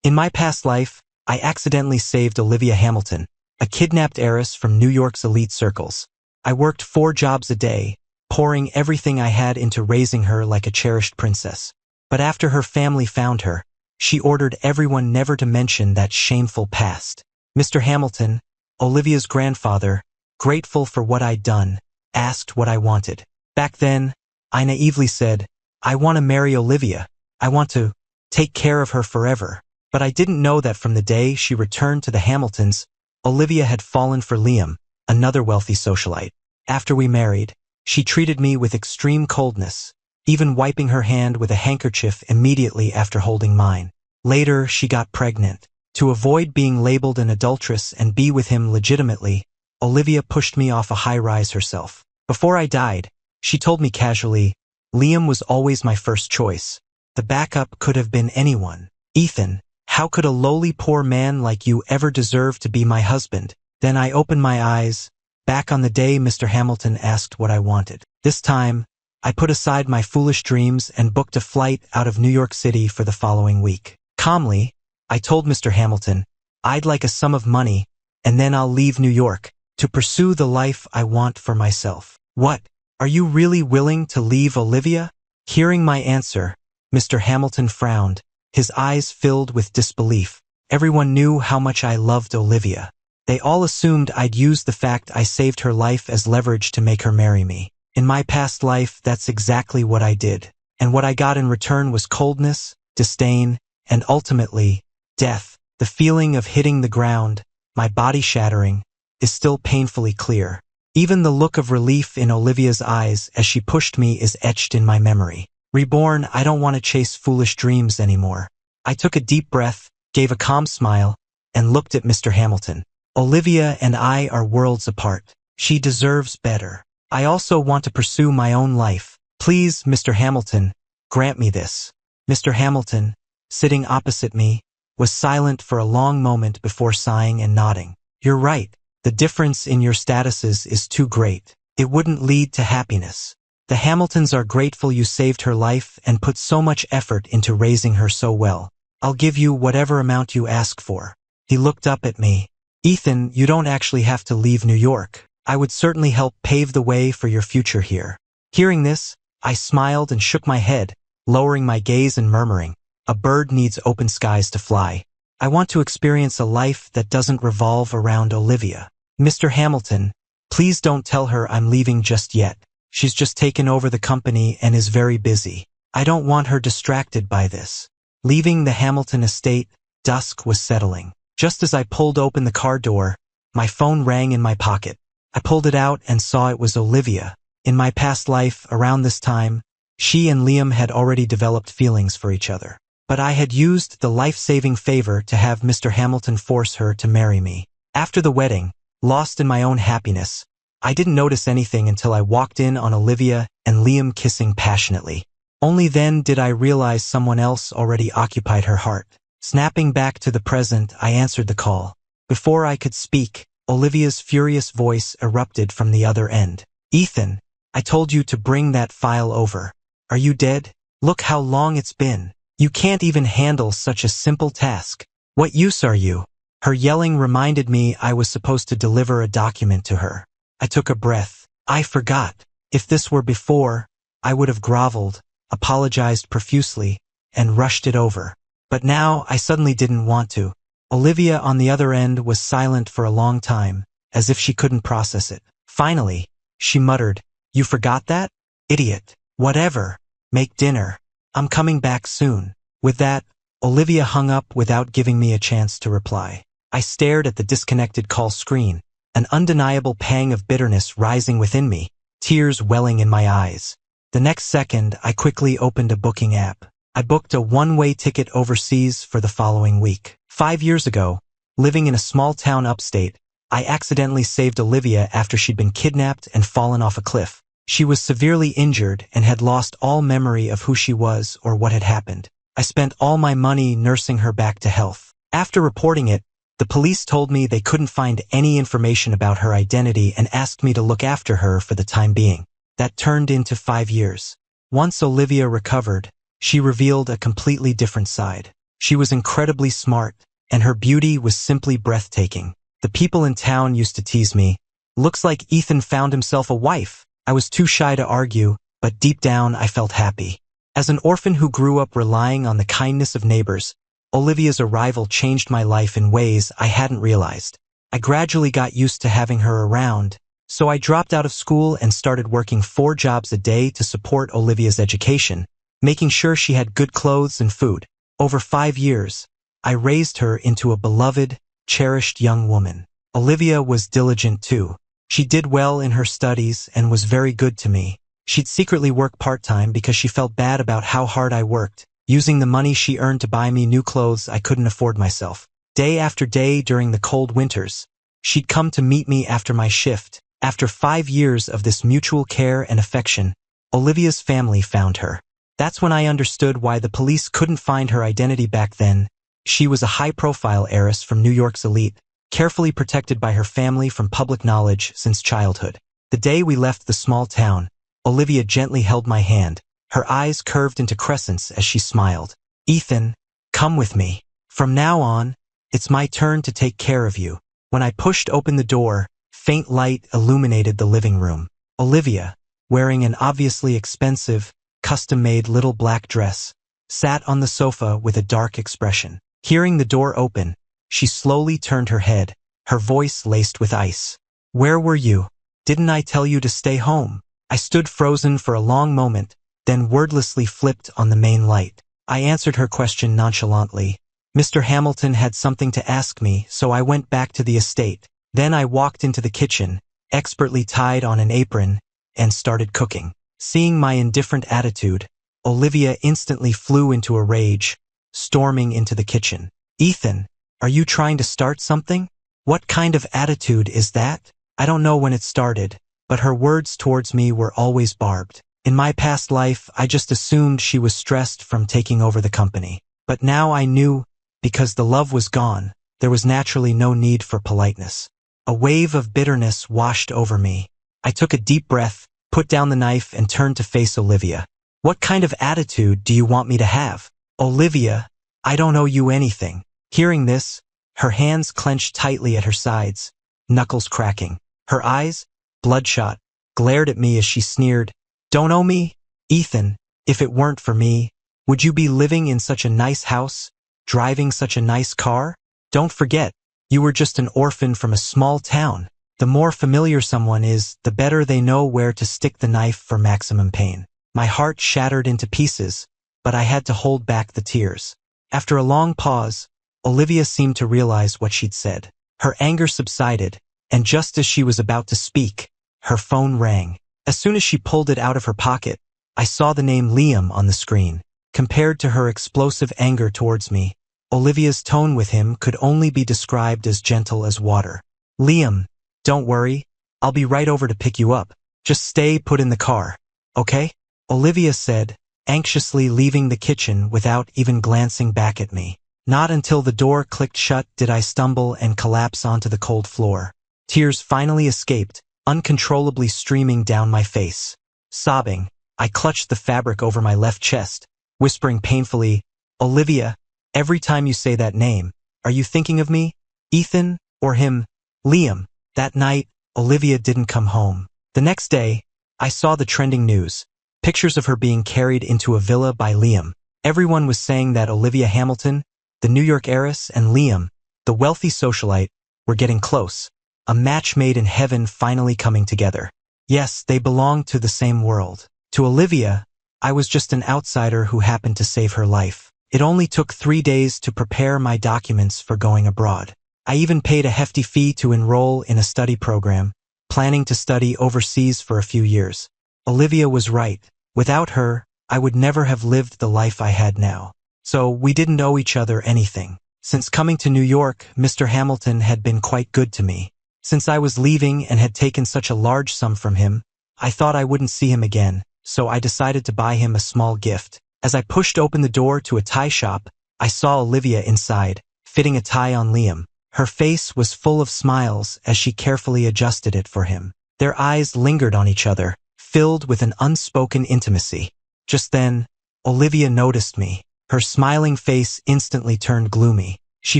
In my past life, I accidentally saved Olivia Hamilton, a kidnapped heiress from New York's elite circles. I worked 4 jobs a day, pouring everything I had into raising her like a cherished princess. But after her family found her, she ordered everyone never to mention that shameful past. Mr. Hamilton, Olivia's grandfather, grateful for what I'd done, asked what I wanted. Back then, I naively said, I want to marry Olivia. I want to take care of her forever. But I didn't know that from the day she returned to the Hamiltons, Olivia had fallen for Liam, another wealthy socialite. After we married, she treated me with extreme coldness, even wiping her hand with a handkerchief immediately after holding mine. Later, she got pregnant. To avoid being labeled an adulteress and be with him legitimately, Olivia pushed me off a high-rise herself. Before I died, she told me casually, Liam was always my first choice. The backup could have been anyone. Ethan, how could a lowly poor man like you ever deserve to be my husband? Then I opened my eyes, back on the day Mr. Hamilton asked what I wanted. This time, I put aside my foolish dreams and booked a flight out of New York City for the following week. Calmly, I told Mr. Hamilton, I'd like a sum of money, and then I'll leave New York to pursue the life I want for myself. What? Are you really willing to leave Olivia? Hearing my answer, Mr. Hamilton frowned, his eyes filled with disbelief. Everyone knew how much I loved Olivia. They all assumed I'd used the fact I saved her life as leverage to make her marry me. In my past life, that's exactly what I did. And what I got in return was coldness, disdain, and ultimately, death. The feeling of hitting the ground, my body shattering, is still painfully clear. Even the look of relief in Olivia's eyes as she pushed me is etched in my memory. Reborn, I don't want to chase foolish dreams anymore. I took a deep breath, gave a calm smile, and looked at Mr. Hamilton. Olivia and I are worlds apart. She deserves better. I also want to pursue my own life. Please, Mr. Hamilton, grant me this. Mr. Hamilton, sitting opposite me, was silent for a long moment before sighing and nodding. You're right. The difference in your statuses is too great. It wouldn't lead to happiness. The Hamiltons are grateful you saved her life and put so much effort into raising her so well. I'll give you whatever amount you ask for. He looked up at me. Ethan, you don't actually have to leave New York. I would certainly help pave the way for your future here. Hearing this, I smiled and shook my head, lowering my gaze and murmuring, a bird needs open skies to fly. I want to experience a life that doesn't revolve around Olivia. Mr. Hamilton, please don't tell her I'm leaving just yet. She's just taken over the company and is very busy. I don't want her distracted by this. Leaving the Hamilton estate, dusk was settling. Just as I pulled open the car door, my phone rang in my pocket. I pulled it out and saw it was Olivia. In my past life, around this time, she and Liam had already developed feelings for each other. But I had used the life-saving favor to have Mr. Hamilton force her to marry me. After the wedding, lost in my own happiness, I didn't notice anything until I walked in on Olivia and Liam kissing passionately. Only then did I realize someone else already occupied her heart. Snapping back to the present, I answered the call. Before I could speak, Olivia's furious voice erupted from the other end. Ethan, I told you to bring that file over. Are you dead? Look how long it's been. You can't even handle such a simple task. What use are you? Her yelling reminded me I was supposed to deliver a document to her. I took a breath. I forgot. If this were before, I would have groveled, apologized profusely, and rushed it over. But now I suddenly didn't want to. Olivia on the other end was silent for a long time, as if she couldn't process it. Finally, she muttered, You forgot that? Idiot. Whatever. Make dinner. I'm coming back soon. With that, Olivia hung up without giving me a chance to reply. I stared at the disconnected call screen, an undeniable pang of bitterness rising within me, tears welling in my eyes. The next second, I quickly opened a booking app. I booked a one-way ticket overseas for the following week. 5 years ago, living in a small town upstate, I accidentally saved Olivia after she'd been kidnapped and fallen off a cliff. She was severely injured and had lost all memory of who she was or what had happened. I spent all my money nursing her back to health. After reporting it, the police told me they couldn't find any information about her identity and asked me to look after her for the time being. That turned into 5 years. Once Olivia recovered, she revealed a completely different side. She was incredibly smart, and her beauty was simply breathtaking. The people in town used to tease me. Looks like Ethan found himself a wife. I was too shy to argue, but deep down I felt happy. As an orphan who grew up relying on the kindness of neighbors, Olivia's arrival changed my life in ways I hadn't realized. I gradually got used to having her around, so I dropped out of school and started working 4 jobs a day to support Olivia's education, making sure she had good clothes and food. Over 5 years, I raised her into a beloved, cherished young woman. Olivia was diligent too. She did well in her studies and was very good to me. She'd secretly work part-time because she felt bad about how hard I worked, using the money she earned to buy me new clothes I couldn't afford myself. Day after day during the cold winters, she'd come to meet me after my shift. After 5 years of this mutual care and affection, Olivia's family found her. That's when I understood why the police couldn't find her identity back then. She was a high-profile heiress from New York's elite, carefully protected by her family from public knowledge since childhood. The day we left the small town, Olivia gently held my hand. Her eyes curved into crescents as she smiled. "Ethan, come with me. From now on, it's my turn to take care of you." When I pushed open the door, faint light illuminated the living room. Olivia, wearing an obviously expensive, custom-made little black dress, sat on the sofa with a dark expression. Hearing the door open, she slowly turned her head, her voice laced with ice. "Where were you? Didn't I tell you to stay home?" I stood frozen for a long moment, then wordlessly flipped on the main light. I answered her question nonchalantly. "Mr. Hamilton had something to ask me, so I went back to the estate." Then I walked into the kitchen, expertly tied on an apron, and started cooking. Seeing my indifferent attitude, Olivia instantly flew into a rage, storming into the kitchen. "Ethan, are you trying to start something? What kind of attitude is that?" I don't know when it started, but her words towards me were always barbed. In my past life, I just assumed she was stressed from taking over the company. But now I knew, because the love was gone, there was naturally no need for politeness. A wave of bitterness washed over me. I took a deep breath, put down the knife, and turned to face Olivia. "What kind of attitude do you want me to have?" "Olivia, I don't owe you anything." Hearing this, her hands clenched tightly at her sides, knuckles cracking. Her eyes, bloodshot, glared at me as she sneered. "Don't owe me? Ethan, if it weren't for me, would you be living in such a nice house, driving such a nice car? Don't forget, you were just an orphan from a small town. The more familiar someone is, the better they know where to stick the knife for maximum pain." My heart shattered into pieces, but I had to hold back the tears. After a long pause, Olivia seemed to realize what she'd said. Her anger subsided, and just as she was about to speak, her phone rang. As soon as she pulled it out of her pocket, I saw the name Liam on the screen. Compared to her explosive anger towards me, Olivia's tone with him could only be described as gentle as water. "Liam, don't worry, I'll be right over to pick you up. Just stay put in the car, okay?" Olivia said, anxiously leaving the kitchen without even glancing back at me. Not until the door clicked shut did I stumble and collapse onto the cold floor. Tears finally escaped, uncontrollably streaming down my face. Sobbing, I clutched the fabric over my left chest, whispering painfully, "Olivia, every time you say that name, are you thinking of me? Ethan, or him, Liam?" That night, Olivia didn't come home. The next day, I saw the trending news. Pictures of her being carried into a villa by Liam. Everyone was saying that Olivia Hamilton, the New York heiress, and Liam, the wealthy socialite, were getting close. A match made in heaven finally coming together. Yes, they belonged to the same world. To Olivia, I was just an outsider who happened to save her life. It only took 3 days to prepare my documents for going abroad. I even paid a hefty fee to enroll in a study program, planning to study overseas for a few years. Olivia was right. Without her, I would never have lived the life I had now. So we didn't owe each other anything. Since coming to New York, Mr. Hamilton had been quite good to me. Since I was leaving and had taken such a large sum from him, I thought I wouldn't see him again, so I decided to buy him a small gift. As I pushed open the door to a tie shop, I saw Olivia inside, fitting a tie on Liam. Her face was full of smiles as she carefully adjusted it for him. Their eyes lingered on each other, filled with an unspoken intimacy. Just then, Olivia noticed me. Her smiling face instantly turned gloomy. She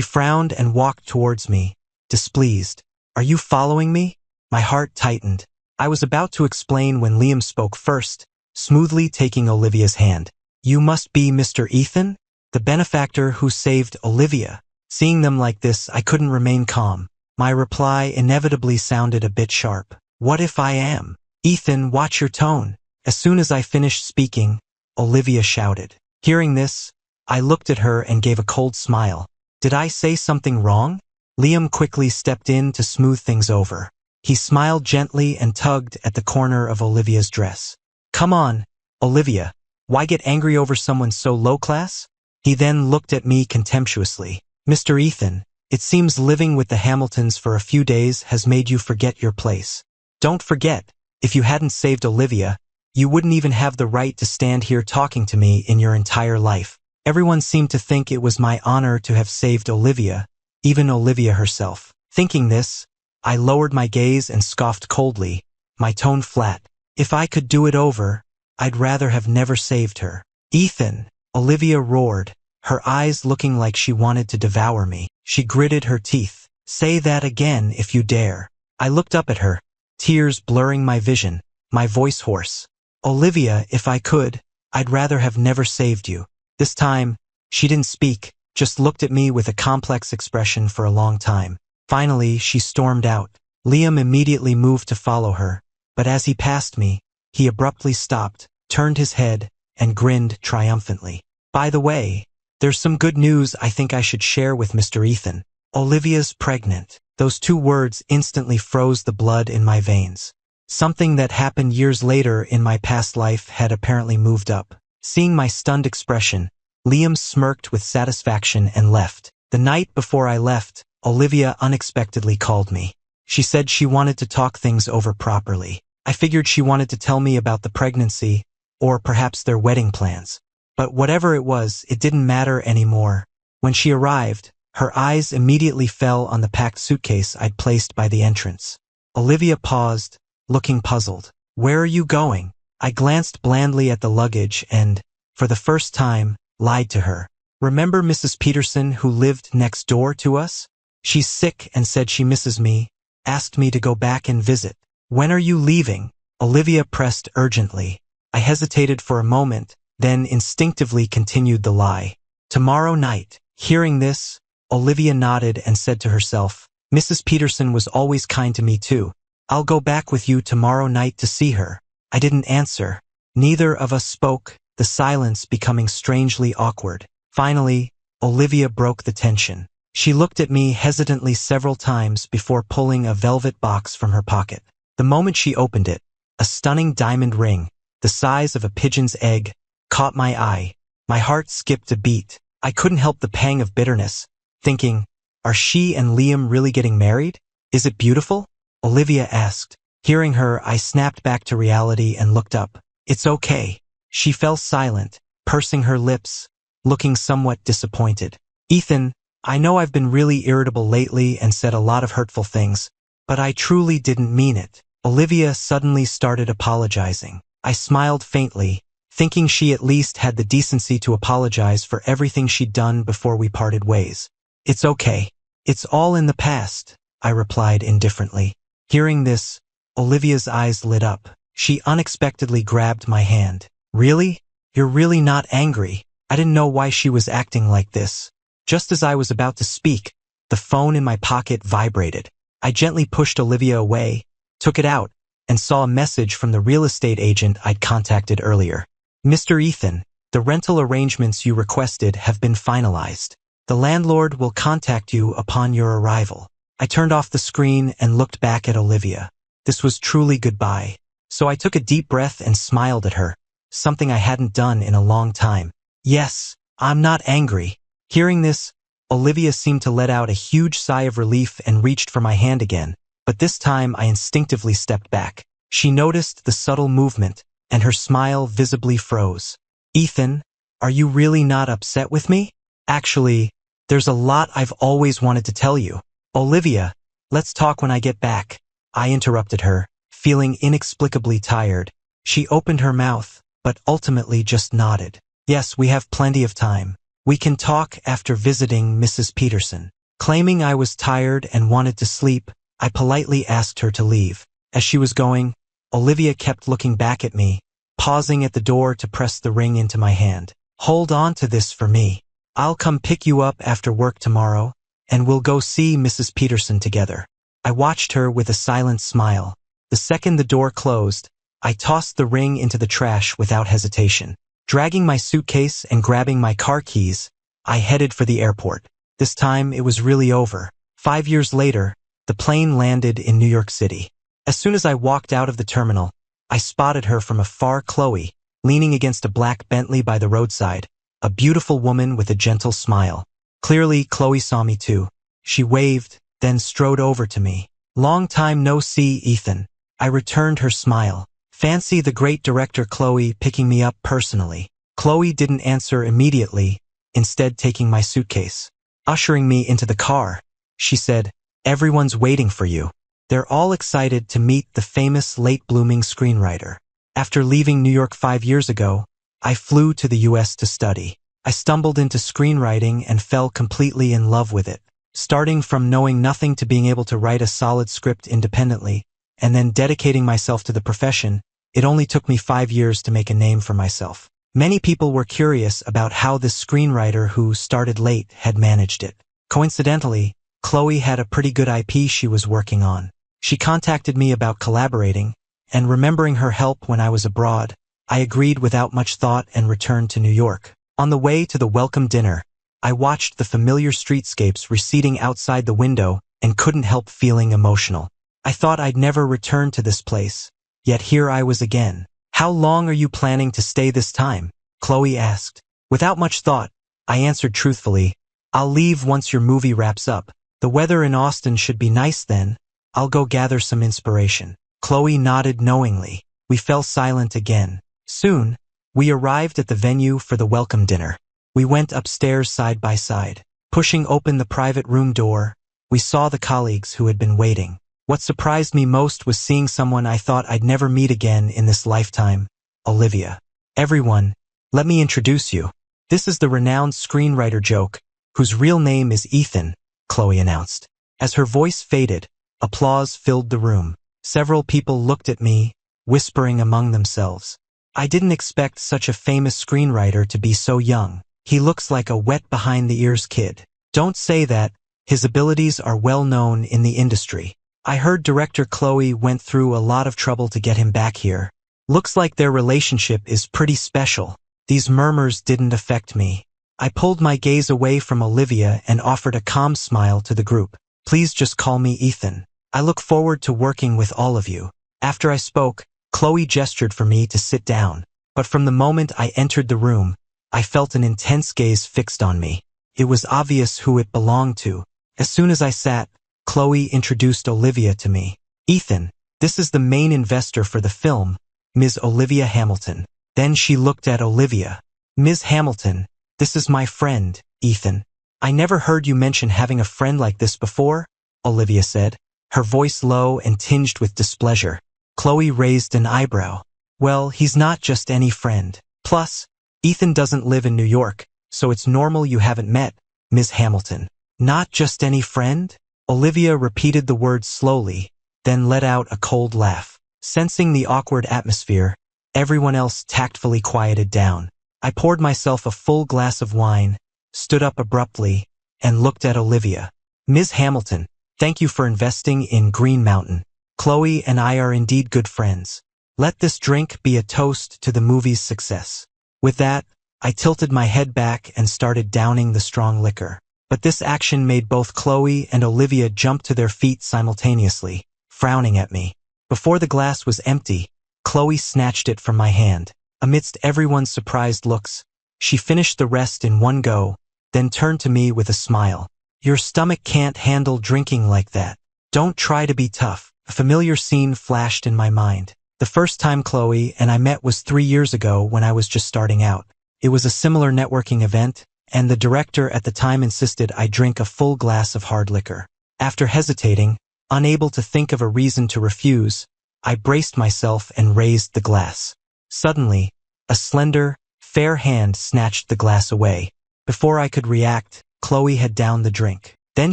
frowned and walked towards me, displeased. "Are you following me?" My heart tightened. I was about to explain when Liam spoke first, smoothly taking Olivia's hand. "You must be Mr. Ethan, the benefactor who saved Olivia." Seeing them like this, I couldn't remain calm. My reply inevitably sounded a bit sharp. "What if I am?" "Ethan, watch your tone." As soon as I finished speaking, Olivia shouted. Hearing this, I looked at her and gave a cold smile. Did I say something wrong? Liam quickly stepped in to smooth things over. He smiled gently and tugged at the corner of Olivia's dress. "Come on, Olivia. Why get angry over someone so low class?" He then looked at me contemptuously. "Mr. Ethan, it seems living with the Hamiltons for a few days has made you forget your place. Don't forget, if you hadn't saved Olivia, you wouldn't even have the right to stand here talking to me in your entire life." Everyone seemed to think it was my honor to have saved Olivia, even Olivia herself. Thinking this, I lowered my gaze and scoffed coldly, my tone flat. "If I could do it over, I'd rather have never saved her." "Ethan!" Olivia roared, her eyes looking like she wanted to devour me. She gritted her teeth. "Say that again if you dare." I looked up at her, tears blurring my vision, my voice hoarse. "Olivia, if I could, I'd rather have never saved you." This time, she didn't speak, just looked at me with a complex expression for a long time. Finally, she stormed out. Liam immediately moved to follow her, but as he passed me, he abruptly stopped, turned his head, and grinned triumphantly. "By the way, there's some good news I think I should share with Mr. Ethan. Olivia's pregnant." Those two words instantly froze the blood in my veins. Something that happened years later in my past life had apparently moved up. Seeing my stunned expression, Liam smirked with satisfaction and left. The night before I left, Olivia unexpectedly called me. She said she wanted to talk things over properly. I figured she wanted to tell me about the pregnancy, or perhaps their wedding plans. But whatever it was, it didn't matter anymore. When she arrived, her eyes immediately fell on the packed suitcase I'd placed by the entrance. Olivia paused, looking puzzled. "Where are you going?" I glanced blandly at the luggage and, for the first time, lied to her. "Remember Mrs. Peterson who lived next door to us? She's sick and said she misses me, asked me to go back and visit." "When are you leaving?" Olivia pressed urgently. I hesitated for a moment, then instinctively continued the lie. "Tomorrow night." Hearing this, Olivia nodded and said to herself, "Mrs. Peterson was always kind to me too. I'll go back with you tomorrow night to see her." I didn't answer. Neither of us spoke, the silence becoming strangely awkward. Finally, Olivia broke the tension. She looked at me hesitantly several times before pulling a velvet box from her pocket. The moment she opened it, a stunning diamond ring, the size of a pigeon's egg, caught my eye. My heart skipped a beat. I couldn't help the pang of bitterness, thinking, are she and Liam really getting married? "Is it beautiful?" Olivia asked. Hearing her, I snapped back to reality and looked up. "It's okay." She fell silent, pursing her lips, looking somewhat disappointed. "Ethan, I know I've been really irritable lately and said a lot of hurtful things, but I truly didn't mean it." Olivia suddenly started apologizing. I smiled faintly, thinking she at least had the decency to apologize for everything she'd done before we parted ways. "It's okay. It's all in the past," I replied indifferently. Hearing this, Olivia's eyes lit up. She unexpectedly grabbed my hand. "Really? You're really not angry?" I didn't know why she was acting like this. Just as I was about to speak, the phone in my pocket vibrated. I gently pushed Olivia away, took it out, and saw a message from the real estate agent I'd contacted earlier. "Mr. Ethan, the rental arrangements you requested have been finalized. The landlord will contact you upon your arrival." I turned off the screen and looked back at Olivia. This was truly goodbye. So I took a deep breath and smiled at her, something I hadn't done in a long time. "Yes, I'm not angry." Hearing this, Olivia seemed to let out a huge sigh of relief and reached for my hand again, but this time I instinctively stepped back. She noticed the subtle movement, and her smile visibly froze. "Ethan, are you really not upset with me?" "Actually, there's a lot I've always wanted to tell you." "Olivia, let's talk when I get back." I interrupted her, feeling inexplicably tired. She opened her mouth, but ultimately just nodded. Yes, we have plenty of time. We can talk after visiting Mrs. Peterson. Claiming I was tired and wanted to sleep, I politely asked her to leave. As she was going, Olivia kept looking back at me, pausing at the door to press the ring into my hand. Hold on to this for me. I'll come pick you up after work tomorrow, and we'll go see Mrs. Peterson together. I watched her with a silent smile. The second the door closed, I tossed the ring into the trash without hesitation. Dragging my suitcase and grabbing my car keys, I headed for the airport. This time it was really over. 5 years later, the plane landed in New York City. As soon as I walked out of the terminal, I spotted her from afar, Chloe, leaning against a black Bentley by the roadside, a beautiful woman with a gentle smile. Clearly, Chloe saw me too. She waved, then strode over to me. Long time no see, Ethan. I returned her smile. Fancy the great director Chloe picking me up personally. Chloe didn't answer immediately, instead taking my suitcase. Ushering me into the car, she said, "Everyone's waiting for you. They're all excited to meet the famous late-blooming screenwriter." After leaving New York 5 years ago, I flew to the US to study. I stumbled into screenwriting and fell completely in love with it. Starting from knowing nothing to being able to write a solid script independently, and then dedicating myself to the profession, it only took me 5 years to make a name for myself. Many people were curious about how this screenwriter who started late had managed it. Coincidentally, Chloe had a pretty good IP she was working on. She contacted me about collaborating, and remembering her help when I was abroad, I agreed without much thought and returned to New York. On the way to the welcome dinner, I watched the familiar streetscapes receding outside the window and couldn't help feeling emotional. I thought I'd never return to this place, yet here I was again. "How long are you planning to stay this time?" Chloe asked. Without much thought, I answered truthfully, "I'll leave once your movie wraps up. The weather in Austin should be nice then. I'll go gather some inspiration." Chloe nodded knowingly. We fell silent again. Soon, we arrived at the venue for the welcome dinner. We went upstairs side by side. Pushing open the private room door, we saw the colleagues who had been waiting. What surprised me most was seeing someone I thought I'd never meet again in this lifetime, Olivia. "Everyone, let me introduce you. This is the renowned screenwriter joke, whose real name is Ethan," Chloe announced. As her voice faded, applause filled the room. Several people looked at me, whispering among themselves. "I didn't expect such a famous screenwriter to be so young. He looks like a wet behind-the-ears kid." "Don't say that. His abilities are well known in the industry. I heard director Chloe went through a lot of trouble to get him back here. Looks like their relationship is pretty special." These murmurs didn't affect me. I pulled my gaze away from Olivia and offered a calm smile to the group. "Please just call me Ethan. I look forward to working with all of you." After I spoke, Chloe gestured for me to sit down. But from the moment I entered the room, I felt an intense gaze fixed on me. It was obvious who it belonged to. As soon as I sat, Chloe introduced Olivia to me. "Ethan, this is the main investor for the film, Ms. Olivia Hamilton." Then she looked at Olivia. "Ms. Hamilton, this is my friend, Ethan." "I never heard you mention having a friend like this before," Olivia said, her voice low and tinged with displeasure. Chloe raised an eyebrow. "Well, he's not just any friend. Plus, Ethan doesn't live in New York, so it's normal you haven't met, Ms. Hamilton." "Not just any friend?" Olivia repeated the words slowly, then let out a cold laugh. Sensing the awkward atmosphere, everyone else tactfully quieted down. I poured myself a full glass of wine, stood up abruptly, and looked at Olivia. "Ms. Hamilton, thank you for investing in Green Mountain. Chloe and I are indeed good friends. Let this drink be a toast to the movie's success." With that, I tilted my head back and started downing the strong liquor. But this action made both Chloe and Olivia jump to their feet simultaneously, frowning at me. Before the glass was empty, Chloe snatched it from my hand. Amidst everyone's surprised looks, she finished the rest in one go, then turned to me with a smile. "Your stomach can't handle drinking like that. Don't try to be tough." A familiar scene flashed in my mind. The first time Chloe and I met was 3 years ago when I was just starting out. It was a similar networking event, and the director at the time insisted I drink a full glass of hard liquor. After hesitating, unable to think of a reason to refuse, I braced myself and raised the glass. Suddenly, a slender, fair hand snatched the glass away. Before I could react, Chloe had downed the drink. Then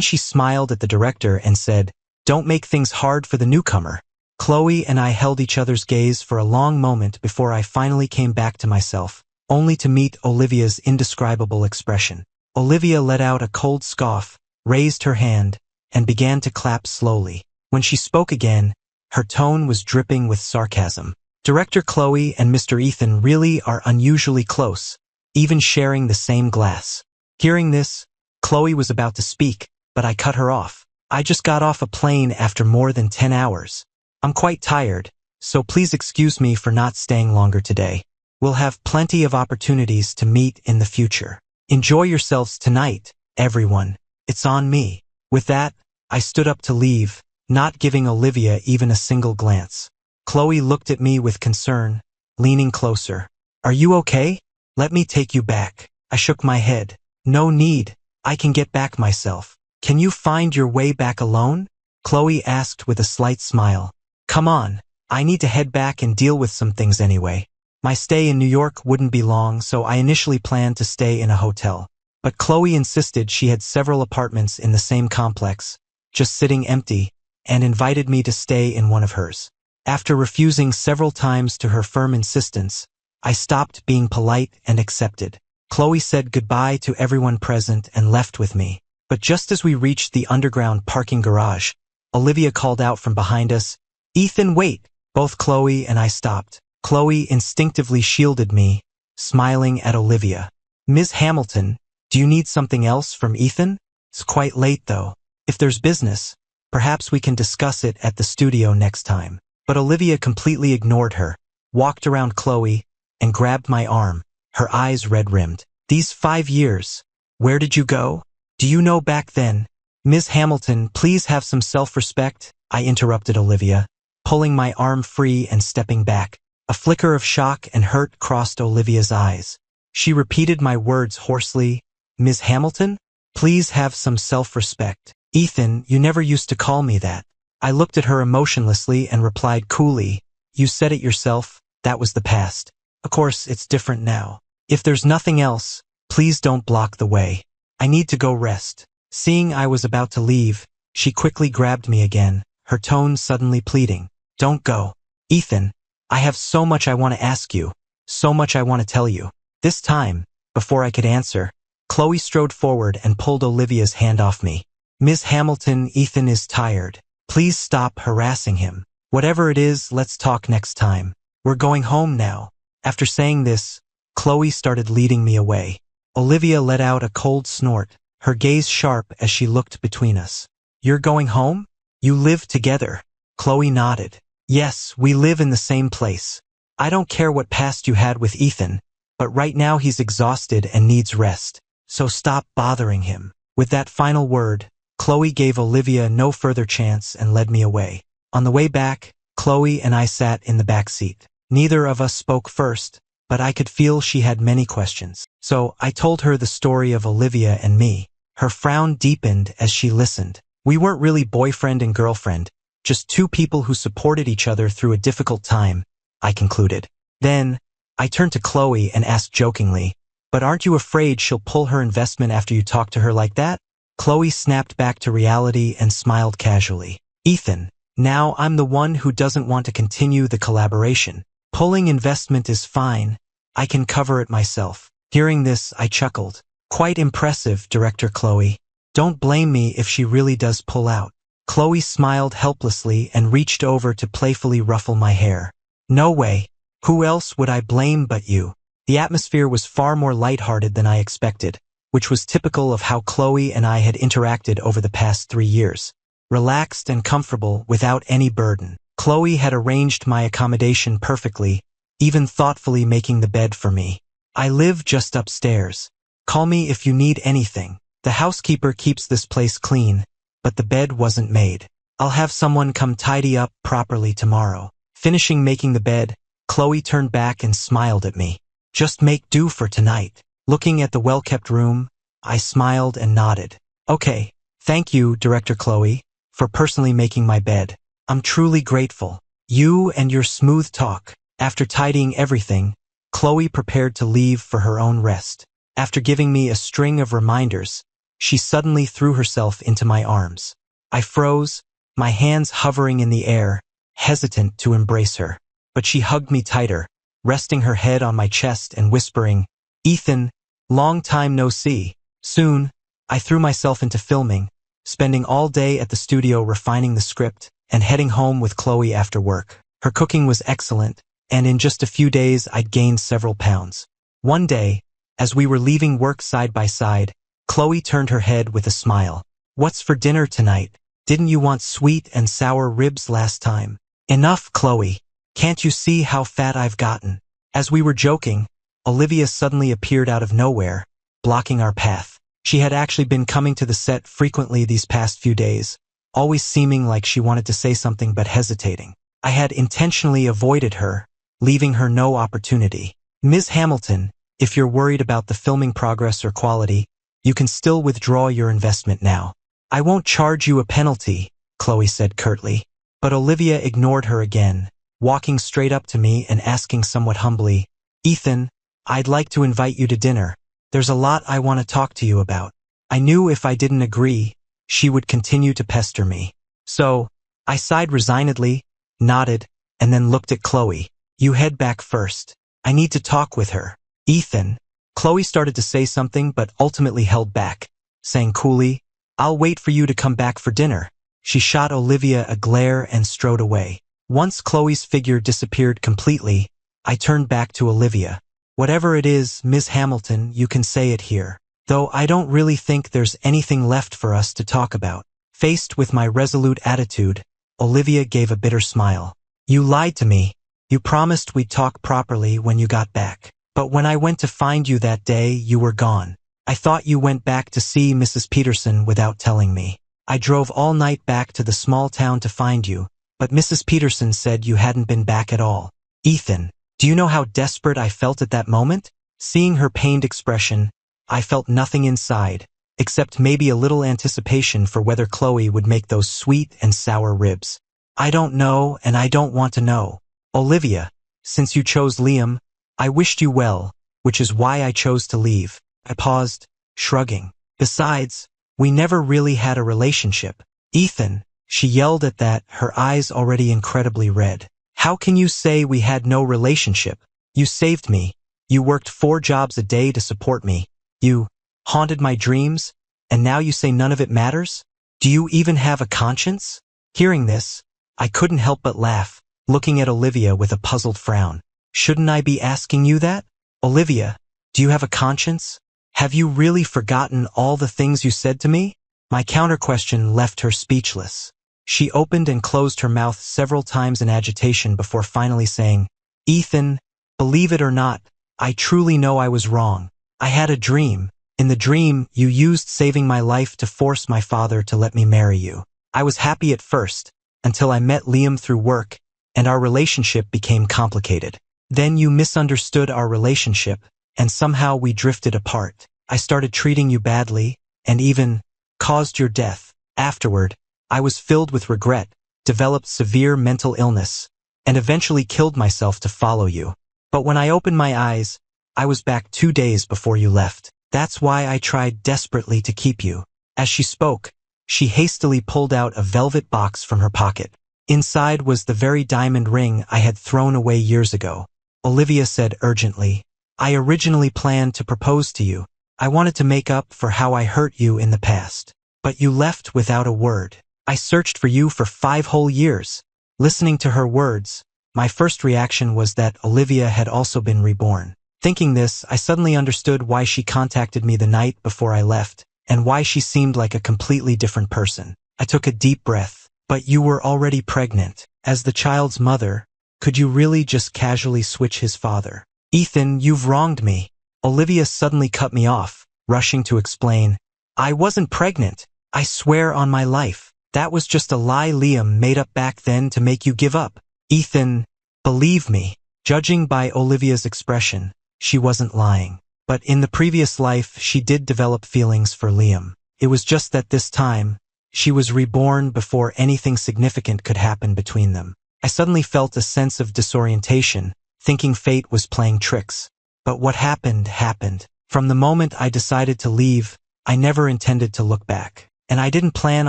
she smiled at the director and said, "Don't make things hard for the newcomer." Chloe and I held each other's gaze for a long moment before I finally came back to myself, only to meet Olivia's indescribable expression. Olivia let out a cold scoff, raised her hand, and began to clap slowly. When she spoke again, her tone was dripping with sarcasm. "Director Chloe and Mr. Ethan really are unusually close, even sharing the same glass." Hearing this, Chloe was about to speak, but I cut her off. "I just got off a plane after more than 10 hours. I'm quite tired, so please excuse me for not staying longer today. We'll have plenty of opportunities to meet in the future. Enjoy yourselves tonight, everyone. It's on me." With that, I stood up to leave, not giving Olivia even a single glance. Chloe looked at me with concern, leaning closer. "Are you okay? Let me take you back." I shook my head. "No need. I can get back myself." "Can you find your way back alone?" Chloe asked with a slight smile. "Come on. I need to head back and deal with some things anyway." My stay in New York wouldn't be long, so I initially planned to stay in a hotel. But Chloe insisted she had several apartments in the same complex, just sitting empty, and invited me to stay in one of hers. After refusing several times to her firm insistence, I stopped being polite and accepted. Chloe said goodbye to everyone present and left with me. But just as we reached the underground parking garage, Olivia called out from behind us, "Ethan, wait!" Both Chloe and I stopped. Chloe instinctively shielded me, smiling at Olivia. "Ms. Hamilton, do you need something else from Ethan? It's quite late though. If there's business, perhaps we can discuss it at the studio next time." But Olivia completely ignored her, walked around Chloe, and grabbed my arm, her eyes red-rimmed. "These 5 years, where did you go? Do you know back then?" "Ms. Hamilton, please have some self-respect," I interrupted Olivia, pulling my arm free and stepping back. A flicker of shock and hurt crossed Olivia's eyes. She repeated my words hoarsely, "Ms. Hamilton? Please have some self-respect." "Ethan, you never used to call me that." I looked at her emotionlessly and replied coolly, "You said it yourself, that was the past. Of course, it's different now. If there's nothing else, please don't block the way. I need to go rest." Seeing I was about to leave, she quickly grabbed me again, her tone suddenly pleading. "Don't go. Ethan, I have so much I want to ask you, so much I want to tell you." This time, before I could answer, Chloe strode forward and pulled Olivia's hand off me. "Ms. Hamilton, Ethan is tired. Please stop harassing him. Whatever it is, let's talk next time. We're going home now." After saying this, Chloe started leading me away. Olivia let out a cold snort, her gaze sharp as she looked between us. "You're going home? You live together?" Chloe nodded. "Yes, we live in the same place. I don't care what past you had with Ethan, but right now he's exhausted and needs rest, so stop bothering him." With that final word, Chloe gave Olivia no further chance and led me away. On the way back, Chloe and I sat in the back seat. Neither of us spoke first, but I could feel she had many questions. So I told her the story of Olivia and me. Her frown deepened as she listened. We weren't really boyfriend and girlfriend, just two people who supported each other through a difficult time, I concluded. Then, I turned to Chloe and asked jokingly, "But aren't you afraid she'll pull her investment after you talk to her like that?" Chloe snapped back to reality and smiled casually. "Ethan, now I'm the one who doesn't want to continue the collaboration. Pulling investment is fine. I can cover it myself." Hearing this, I chuckled. "Quite impressive, Director Chloe. Don't blame me if she really does pull out." Chloe smiled helplessly and reached over to playfully ruffle my hair. "No way. Who else would I blame but you?" The atmosphere was far more lighthearted than I expected, which was typical of how Chloe and I had interacted over the past 3 years. Relaxed and comfortable without any burden. Chloe had arranged my accommodation perfectly, even thoughtfully making the bed for me. "I live just upstairs. Call me if you need anything. The housekeeper keeps this place clean, but the bed wasn't made. I'll have someone come tidy up properly tomorrow." Finishing making the bed, Chloe turned back and smiled at me. "Just make do for tonight." Looking at the well-kept room, I smiled and nodded. "Okay, thank you, Director Chloe, for personally making my bed. I'm truly grateful. You and your smooth talk." After tidying everything, Chloe prepared to leave for her own rest. After giving me a string of reminders, she suddenly threw herself into my arms. I froze, my hands hovering in the air, hesitant to embrace her. But she hugged me tighter, resting her head on my chest and whispering, "Ethan, long time no see." Soon, I threw myself into filming, spending all day at the studio refining the script and heading home with Chloe after work. Her cooking was excellent, and in just a few days I'd gained several pounds. One day, as we were leaving work side by side, Chloe turned her head with a smile. "What's for dinner tonight? Didn't you want sweet and sour ribs last time?" "Enough, Chloe. Can't you see how fat I've gotten?" As we were joking, Olivia suddenly appeared out of nowhere, blocking our path. She had actually been coming to the set frequently these past few days, always seeming like she wanted to say something but hesitating. I had intentionally avoided her, leaving her no opportunity. "Ms. Hamilton, if you're worried about the filming progress or quality, you can still withdraw your investment now." "I won't charge you a penalty," Chloe said curtly. But Olivia ignored her again, walking straight up to me and asking somewhat humbly, "Ethan, I'd like to invite you to dinner. There's a lot I want to talk to you about." I knew if I didn't agree, she would continue to pester me. So, I sighed resignedly, nodded, and then looked at Chloe. "You head back first. I need to talk with her." "Ethan." Chloe started to say something but ultimately held back, saying coolly, "I'll wait for you to come back for dinner." She shot Olivia a glare and strode away. Once Chloe's figure disappeared completely, I turned back to Olivia. "Whatever it is, Ms. Hamilton, you can say it here. Though I don't really think there's anything left for us to talk about." Faced with my resolute attitude, Olivia gave a bitter smile. "You lied to me. You promised we'd talk properly when you got back. But when I went to find you that day, you were gone. I thought you went back to see Mrs. Peterson without telling me. I drove all night back to the small town to find you, but Mrs. Peterson said you hadn't been back at all." "Ethan, do you know how desperate I felt at that moment?" Seeing her pained expression, I felt nothing inside, except maybe a little anticipation for whether Chloe would make those sweet and sour ribs. "I don't know, and I don't want to know. Olivia, since you chose Liam, I wished you well, which is why I chose to leave." I paused, shrugging. "Besides, we never really had a relationship." "Ethan," she yelled at that, her eyes already incredibly red. "How can you say we had no relationship? You saved me. You worked 4 jobs a day to support me. You haunted my dreams, and now you say none of it matters? Do you even have a conscience?" Hearing this, I couldn't help but laugh, looking at Olivia with a puzzled frown. "Shouldn't I be asking you that? Olivia, do you have a conscience? Have you really forgotten all the things you said to me?" My counter-question left her speechless. She opened and closed her mouth several times in agitation before finally saying, "Ethan, believe it or not, I truly know I was wrong. I had a dream. In the dream, you used saving my life to force my father to let me marry you. I was happy at first, until I met Liam through work, and our relationship became complicated. Then you misunderstood our relationship, and somehow we drifted apart. I started treating you badly, and even caused your death. Afterward, I was filled with regret, developed severe mental illness, and eventually killed myself to follow you. But when I opened my eyes, I was back 2 days before you left. That's why I tried desperately to keep you." As she spoke, she hastily pulled out a velvet box from her pocket. Inside was the very diamond ring I had thrown away years ago. Olivia said urgently, "I originally planned to propose to you. I wanted to make up for how I hurt you in the past. But you left without a word. I searched for you for 5 whole years." Listening to her words, my first reaction was that Olivia had also been reborn. Thinking this, I suddenly understood why she contacted me the night before I left, and why she seemed like a completely different person. I took a deep breath. "But you were already pregnant. As the child's mother, could you really just casually switch his father?" "Ethan, you've wronged me." Olivia suddenly cut me off, rushing to explain, "I wasn't pregnant. I swear on my life. That was just a lie Liam made up back then to make you give up." "Ethan, believe me." Judging by Olivia's expression, she wasn't lying. But in the previous life, she did develop feelings for Liam. It was just that this time, she was reborn before anything significant could happen between them. I suddenly felt a sense of disorientation, thinking fate was playing tricks. But what happened, happened. From the moment I decided to leave, I never intended to look back. And I didn't plan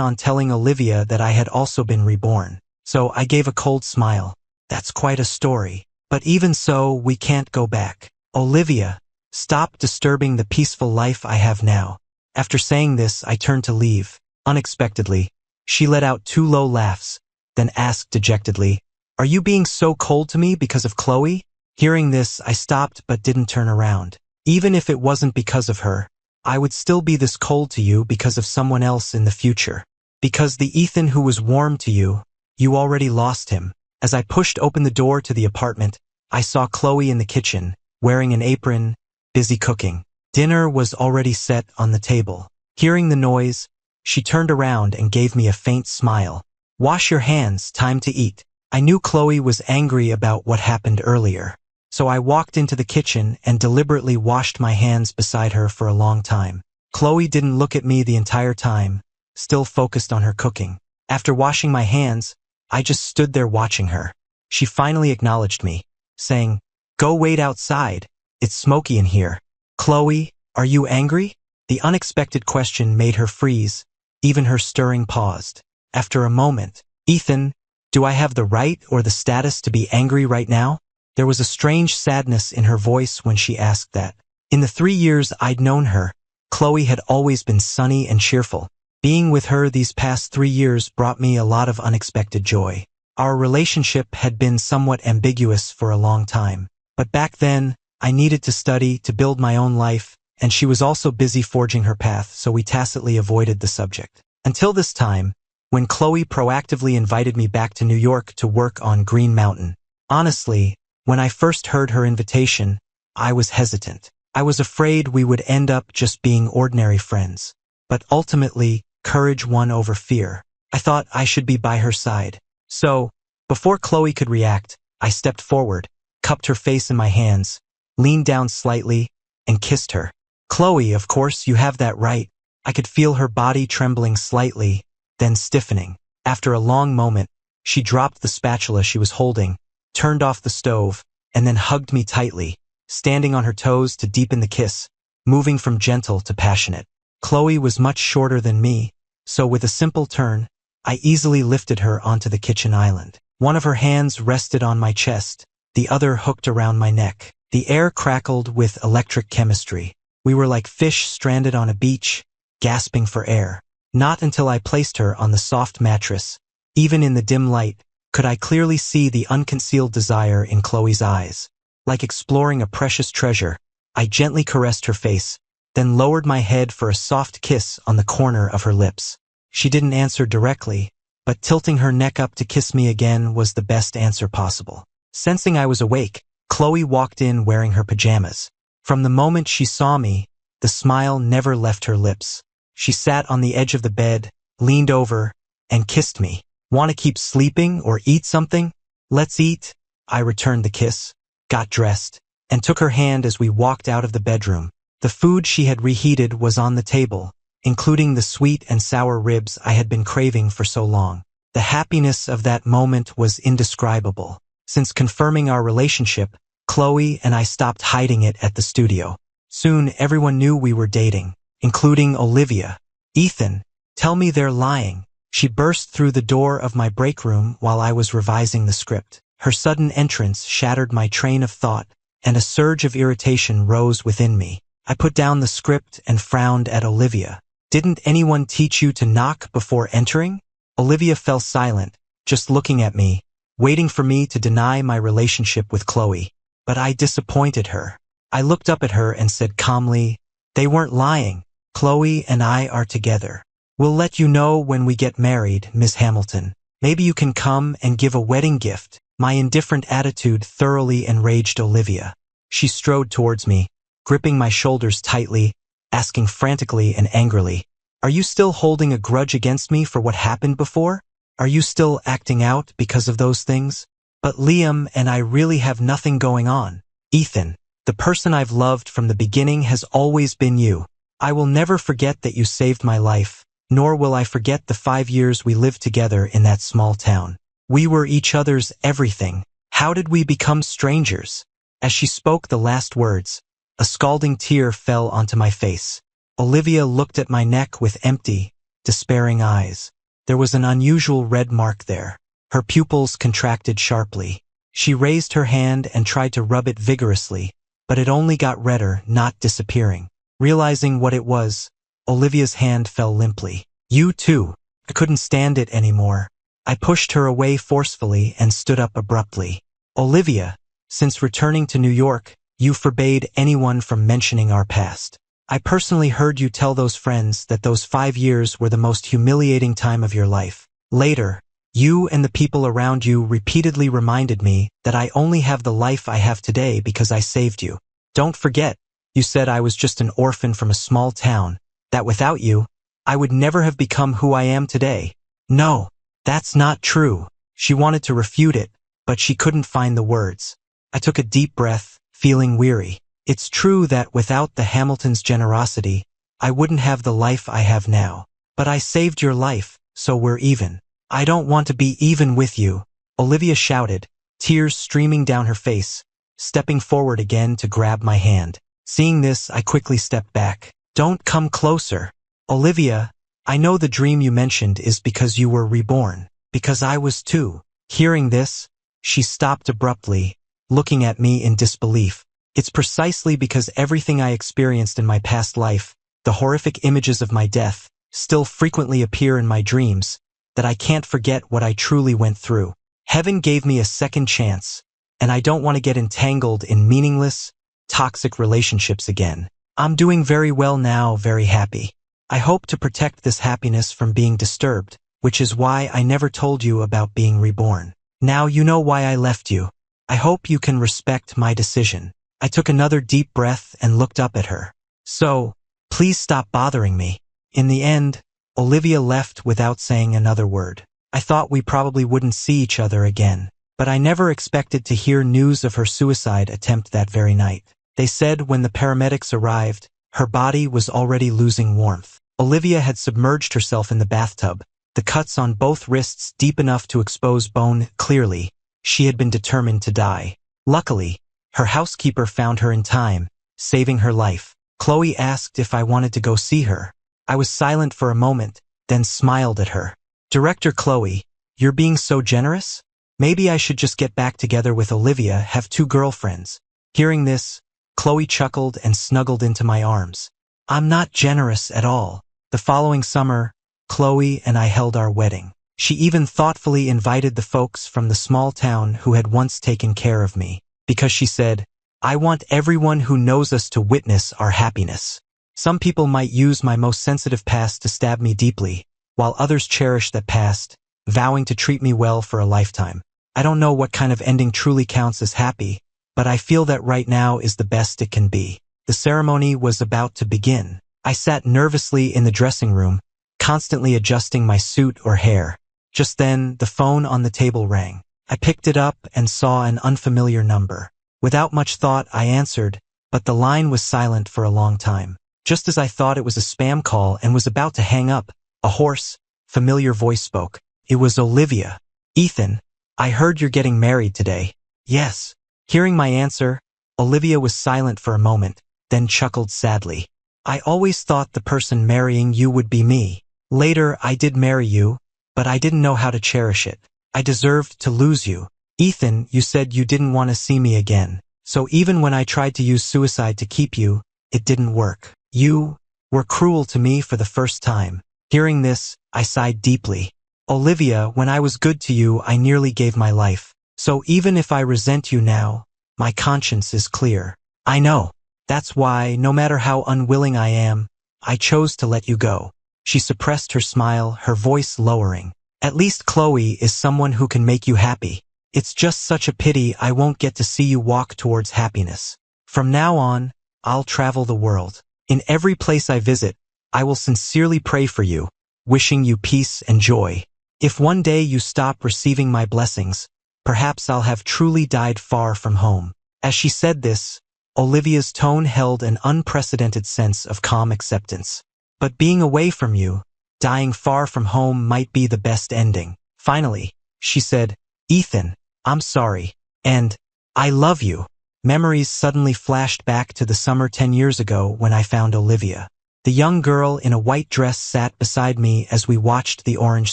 on telling Olivia that I had also been reborn. So I gave a cold smile. That's quite a story. But even so, we can't go back. Olivia, stop disturbing the peaceful life I have now. After saying this, I turned to leave. Unexpectedly, she let out 2 low laughs, then asked dejectedly, "Are you being so cold to me because of Chloe?" Hearing this, I stopped but didn't turn around. Even if it wasn't because of her, I would still be this cold to you because of someone else in the future. Because the Ethan who was warm to you, you already lost him. As I pushed open the door to the apartment, I saw Chloe in the kitchen, wearing an apron, busy cooking. Dinner was already set on the table. Hearing the noise, she turned around and gave me a faint smile. "Wash your hands, time to eat." I knew Chloe was angry about what happened earlier, so I walked into the kitchen and deliberately washed my hands beside her for a long time. Chloe didn't look at me the entire time, still focused on her cooking. After washing my hands, I just stood there watching her. She finally acknowledged me, saying, "Go wait outside. It's smoky in here." "Chloe, are you angry?" The unexpected question made her freeze. Even her stirring paused. After a moment, "Ethan, do I have the right or the status to be angry right now?" There was a strange sadness in her voice when she asked that. In the 3 years I'd known her, Chloe had always been sunny and cheerful. Being with her these past 3 years brought me a lot of unexpected joy. Our relationship had been somewhat ambiguous for a long time. But back then, I needed to study to build my own life, and she was also busy forging her path, so we tacitly avoided the subject. Until this time, when Chloe proactively invited me back to New York to work on Green Mountain. Honestly, when I first heard her invitation, I was hesitant. I was afraid we would end up just being ordinary friends. But ultimately, courage won over fear. I thought I should be by her side. So, before Chloe could react, I stepped forward, cupped her face in my hands, leaned down slightly, and kissed her. "Chloe, of course you have that right." I could feel her body trembling slightly, then stiffening. After a long moment, she dropped the spatula she was holding, turned off the stove, and then hugged me tightly, standing on her toes to deepen the kiss, moving from gentle to passionate. Chloe was much shorter than me, so with a simple turn, I easily lifted her onto the kitchen island. One of her hands rested on my chest, the other hooked around my neck. The air crackled with electric chemistry. We were like fish stranded on a beach, gasping for air. Not until I placed her on the soft mattress, even in the dim light, could I clearly see the unconcealed desire in Chloe's eyes. Like exploring a precious treasure, I gently caressed her face, then lowered my head for a soft kiss on the corner of her lips. She didn't answer directly, but tilting her neck up to kiss me again was the best answer possible. Sensing I was awake, Chloe walked in wearing her pajamas. From the moment she saw me, the smile never left her lips. She sat on the edge of the bed, leaned over, and kissed me. "Want to keep sleeping or eat something?" "Let's eat." I returned the kiss, got dressed, and took her hand as we walked out of the bedroom. The food she had reheated was on the table, including the sweet and sour ribs I had been craving for so long. The happiness of that moment was indescribable. Since confirming our relationship, Chloe and I stopped hiding it at the studio. Soon everyone knew we were dating, including Olivia. "Ethan, tell me they're lying." She burst through the door of my break room while I was revising the script. Her sudden entrance shattered my train of thought, and a surge of irritation rose within me. I put down the script and frowned at Olivia. "Didn't anyone teach you to knock before entering?" Olivia fell silent, just looking at me, waiting for me to deny my relationship with Chloe. But I disappointed her. I looked up at her and said calmly, "They weren't lying. Chloe and I are together. We'll let you know when we get married, Miss Hamilton. Maybe you can come and give a wedding gift." My indifferent attitude thoroughly enraged Olivia. She strode towards me, gripping my shoulders tightly, asking frantically and angrily, "Are you still holding a grudge against me for what happened before? Are you still acting out because of those things? But Liam and I really have nothing going on. Ethan, the person I've loved from the beginning has always been you. I will never forget that you saved my life, nor will I forget the 5 years we lived together in that small town. We were each other's everything. How did we become strangers? As she spoke the last words, a scalding tear fell onto my face. Olivia looked at my neck with empty, despairing eyes. There was an unusual red mark there. Her pupils contracted sharply. She raised her hand and tried to rub it vigorously, but it only got redder, not disappearing. Realizing what it was, Olivia's hand fell limply. You too. I couldn't stand it anymore. I pushed her away forcefully and stood up abruptly. Olivia, since returning to New York, you forbade anyone from mentioning our past. I personally heard you tell those friends that those 5 years were the most humiliating time of your life. Later, you and the people around you repeatedly reminded me that I only have the life I have today because I saved you. Don't forget, you said I was just an orphan from a small town, that without you, I would never have become who I am today. No, that's not true. She wanted to refute it, but she couldn't find the words. I took a deep breath, feeling weary. It's true that without the Hamiltons' generosity, I wouldn't have the life I have now. But I saved your life, so we're even. I don't want to be even with you, Olivia shouted, tears streaming down her face, stepping forward again to grab my hand. Seeing this, I quickly stepped back. Don't come closer. Olivia, I know the dream you mentioned is because you were reborn, because I was too. Hearing this, she stopped abruptly, looking at me in disbelief. It's precisely because everything I experienced in my past life, the horrific images of my death, still frequently appear in my dreams, that I can't forget what I truly went through. Heaven gave me a second chance, and I don't want to get entangled in meaningless, toxic relationships again. I'm doing very well now, very happy. I hope to protect this happiness from being disturbed, which is why I never told you about being reborn. Now you know why I left you. I hope you can respect my decision. I took another deep breath and looked up at her. So, please stop bothering me. In the end, Olivia left without saying another word. I thought we probably wouldn't see each other again, but I never expected to hear news of her suicide attempt that very night. They said when the paramedics arrived, her body was already losing warmth. Olivia had submerged herself in the bathtub, the cuts on both wrists deep enough to expose bone clearly. She had been determined to die. Luckily, her housekeeper found her in time, saving her life. Chloe asked if I wanted to go see her. I was silent for a moment, then smiled at her. Director Chloe, you're being so generous? Maybe I should just get back together with Olivia, have 2 girlfriends. Hearing this, Chloe chuckled and snuggled into my arms. I'm not generous at all. The following summer, Chloe and I held our wedding. She even thoughtfully invited the folks from the small town who had once taken care of me, because she said, I want everyone who knows us to witness our happiness. Some people might use my most sensitive past to stab me deeply, while others cherish that past, vowing to treat me well for a lifetime. I don't know what kind of ending truly counts as happy, but I feel that right now is the best it can be. The ceremony was about to begin. I sat nervously in the dressing room, constantly adjusting my suit or hair. Just then, the phone on the table rang. I picked it up and saw an unfamiliar number. Without much thought, I answered, but the line was silent for a long time. Just as I thought it was a spam call and was about to hang up, a hoarse, familiar voice spoke. It was Olivia. Ethan, I heard you're getting married today. Yes. Hearing my answer, Olivia was silent for a moment, then chuckled sadly. I always thought the person marrying you would be me. Later, I did marry you, but I didn't know how to cherish it. I deserved to lose you. Ethan, you said you didn't want to see me again. So even when I tried to use suicide to keep you, it didn't work. You were cruel to me for the first time. Hearing this, I sighed deeply. Olivia, when I was good to you, I nearly gave my life. So even if I resent you now, my conscience is clear. I know. That's why, no matter how unwilling I am, I chose to let you go. She suppressed her smile, her voice lowering. At least Chloe is someone who can make you happy. It's just such a pity I won't get to see you walk towards happiness. From now on, I'll travel the world. In every place I visit, I will sincerely pray for you, wishing you peace and joy. If one day you stop receiving my blessings, perhaps I'll have truly died far from home. As she said this, Olivia's tone held an unprecedented sense of calm acceptance. But being away from you, dying far from home might be the best ending. Finally, she said, Ethan, I'm sorry, And, I love you. Memories suddenly flashed back to the summer 10 years ago when I found Olivia. The young girl in a white dress sat beside me as we watched the orange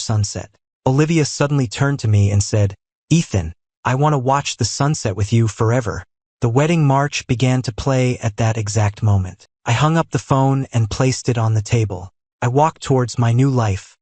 sunset. Olivia suddenly turned to me and said, "Ethan, I want to watch the sunset with you forever." The wedding march began to play at that exact moment. I hung up the phone and placed it on the table. I walked towards my new life,